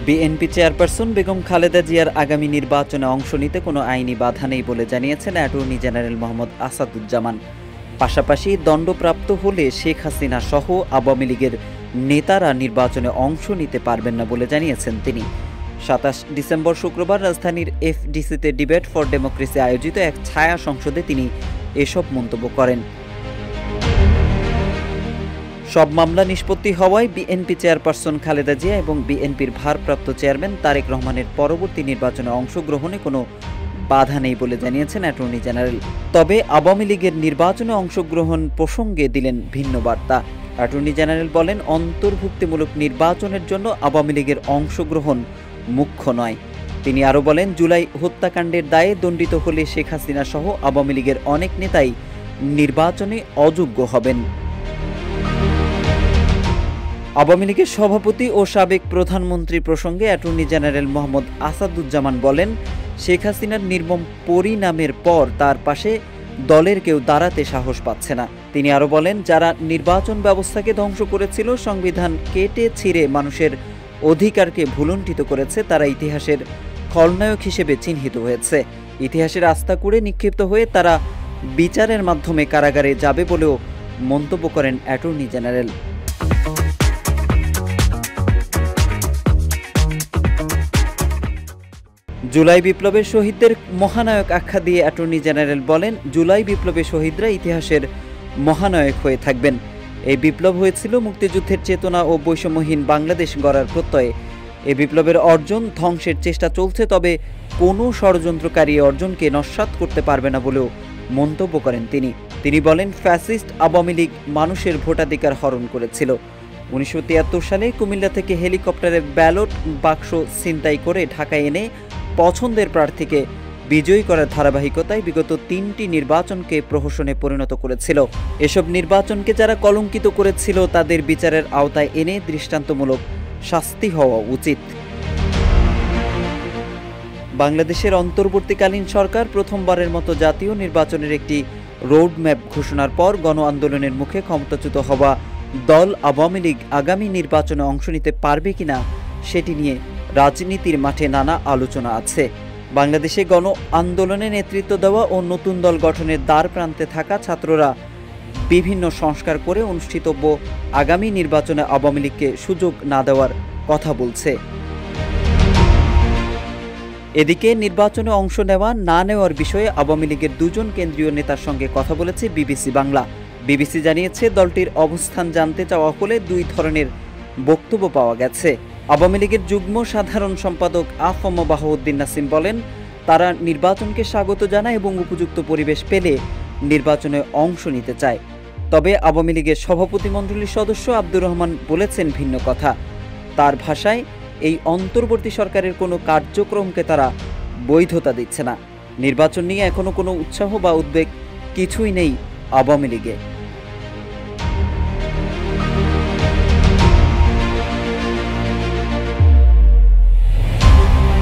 BNP chairperson Begum Khaleda জিয়ার আগামী নির্বাচনে অংশ নিতে কোনো আইনি বাধা নেই বলে জানিয়েছেন অ্যাটর্নি জেনারেল মোহাম্মদ আসাদুজ্জামান। পাশাপাশি দণ্ডপ্রাপ্ত হলে শেখ হাসিনা সহ আওয়ামী লীগের নেতারা নির্বাচনে অংশ নিতে পারবেন না বলে জানিয়েছেন তিনি। ২৭ ডিসেম্বর শুক্রবার রাজধানীর এফডিসিতে ডিবেট ফর ডেমোক্রেসি আয়োজিত এক ছায়া সংসদে তিনি এসব মন্তব্য করেন। সব মামলা নিষ্পত্তি হওয়ায় বিএনপি চেয়ারপারসন খালেদা জিয়া এবং বিএনপির ভারপ্রাপ্ত চেয়ারম্যান তারেক রহমানের পরবর্তী নির্বাচনে অংশগ্রহণে কোনো বাধা নেই বলে জানিয়েছেন অ্যাটর্নি জেনারেল। তবে আওয়ামী লীগের নির্বাচনে অংশগ্রহণ প্রসঙ্গে দিলেন ভিন্ন বার্তা। অ্যাটর্নি জেনারেল বলেন, অন্তর্ভুক্তিমূলক নির্বাচনের জন্য আওয়ামী লীগের অংশগ্রহণ মুখ্য নয়। তিনি আরও বলেন, জুলাই হত্যাকাণ্ডের দায়ে দণ্ডিত হলে শেখ হাসিনা সহ আওয়ামী লীগের অনেক নেতাই নির্বাচনে অযোগ্য হবেন। আওয়ামী লীগের সভাপতি ও সাবেক প্রধানমন্ত্রী প্রসঙ্গে অ্যাটর্নি জেনারেল মোহাম্মদ আসাদুজ্জামান বলেন, শেখ হাসিনার নির্মম পরিণামের পর তার পাশে দলের কেউ দাঁড়াতে সাহস পাচ্ছে না। তিনি আরও বলেন, যারা নির্বাচন ব্যবস্থাকে ধ্বংস করেছিল, সংবিধান কেটে ছিঁড়ে মানুষের অধিকারকে ভুলুণ্ঠিত করেছে, তারা ইতিহাসের খলনায়ক হিসেবে চিহ্নিত হয়েছে। ইতিহাসের আস্থা কুড়ে নিক্ষিপ্ত হয়ে তারা বিচারের মাধ্যমে কারাগারে যাবে বলেও মন্তব্য করেন অ্যাটর্নি জেনারেল। জুলাই বিপ্লবের শহীদদের মহানায়ক আখ্যা দিয়ে অ্যাটর্নি জেনারেল বলেন, জুলাই বিপ্লবের শহীদরা ইতিহাসের মহানায়ক হয়ে থাকবেন। এই বিপ্লব হয়েছিল মুক্তিযুদ্ধের চেতনা ও বৈষম্যহীন বাংলাদেশ গড়ার প্রত্যয়ে। এই বিপ্লবের অর্জন ধ্বংসের চেষ্টা চলছে, তবে কোনো ষড়যন্ত্রকারী অর্জনকে নস্যাৎ করতে পারবে না বলেও মন্তব্য করেন তিনি বলেন, ফ্যাসিস্ট আওয়ামী লীগ মানুষের ভোটাধিকার হরণ করেছিল। ১৯৭৩ সালে কুমিল্লা থেকে হেলিকপ্টারে ব্যালট বাক্স ছিনতাই করে ঢাকায় এনে পছন্দের প্রার্থীকে বিজয়ী করার ধারাবাহিকতায় বিগত ৩টি নির্বাচনকে প্রহসনে পরিণত করেছিল। এসব নির্বাচনকে যারা কলঙ্কিত করেছিল তাদের বিচারের আওতায় এনে দৃষ্টান্তমূলক শাস্তি হওয়া উচিত। বাংলাদেশের অন্তর্বর্তীকালীন সরকার প্রথমবারের মতো জাতীয় নির্বাচনের একটি রোডম্যাপ ঘোষণার পর গণ আন্দোলনের মুখে ক্ষমতাচ্যুত হওয়া দল আওয়ামী লীগ আগামী নির্বাচনে অংশ নিতে পারবে কিনা সেটি নিয়ে রাজনীতির মাঠে নানা আলোচনা আছে। বাংলাদেশে গণ আন্দোলনে নেতৃত্ব দেওয়া ও নতুন দল গঠনের দ্বার প্রান্তে থাকা ছাত্ররা বিভিন্ন সংস্কার করে অনুষ্ঠিতব্য আগামী নির্বাচনে আওয়ামী লীগকে সুযোগ না দেওয়ার কথা বলছে। এদিকে নির্বাচনে অংশ নেওয়া না নেওয়ার বিষয়ে আওয়ামী লীগের দুজন কেন্দ্রীয় নেতার সঙ্গে কথা বলেছে বিবিসি বাংলা। বিবিসি জানিয়েছে, দলটির অবস্থান জানতে চাওয়া হলে দুই ধরনের বক্তব্য পাওয়া গেছে। আওয়ামী লীগের যুগ্ম সাধারণ সম্পাদক আফম বাহাউদ্দিন নাসিম বলেন, তারা নির্বাচনকে স্বাগত জানায় এবং উপযুক্ত পরিবেশ পেলে নির্বাচনে অংশ নিতে চায়। তবে আওয়ামী লীগের সভাপতিমণ্ডলীর সদস্য আব্দুর রহমান বলেছেন ভিন্ন কথা। তার ভাষায়, এই অন্তর্বর্তী সরকারের কোনো কার্যক্রমকে তারা বৈধতা দিচ্ছে না। নির্বাচন নিয়ে এখনো কোনো উৎসাহ বা উদ্বেগ কিছুই নেই আওয়ামী লীগে।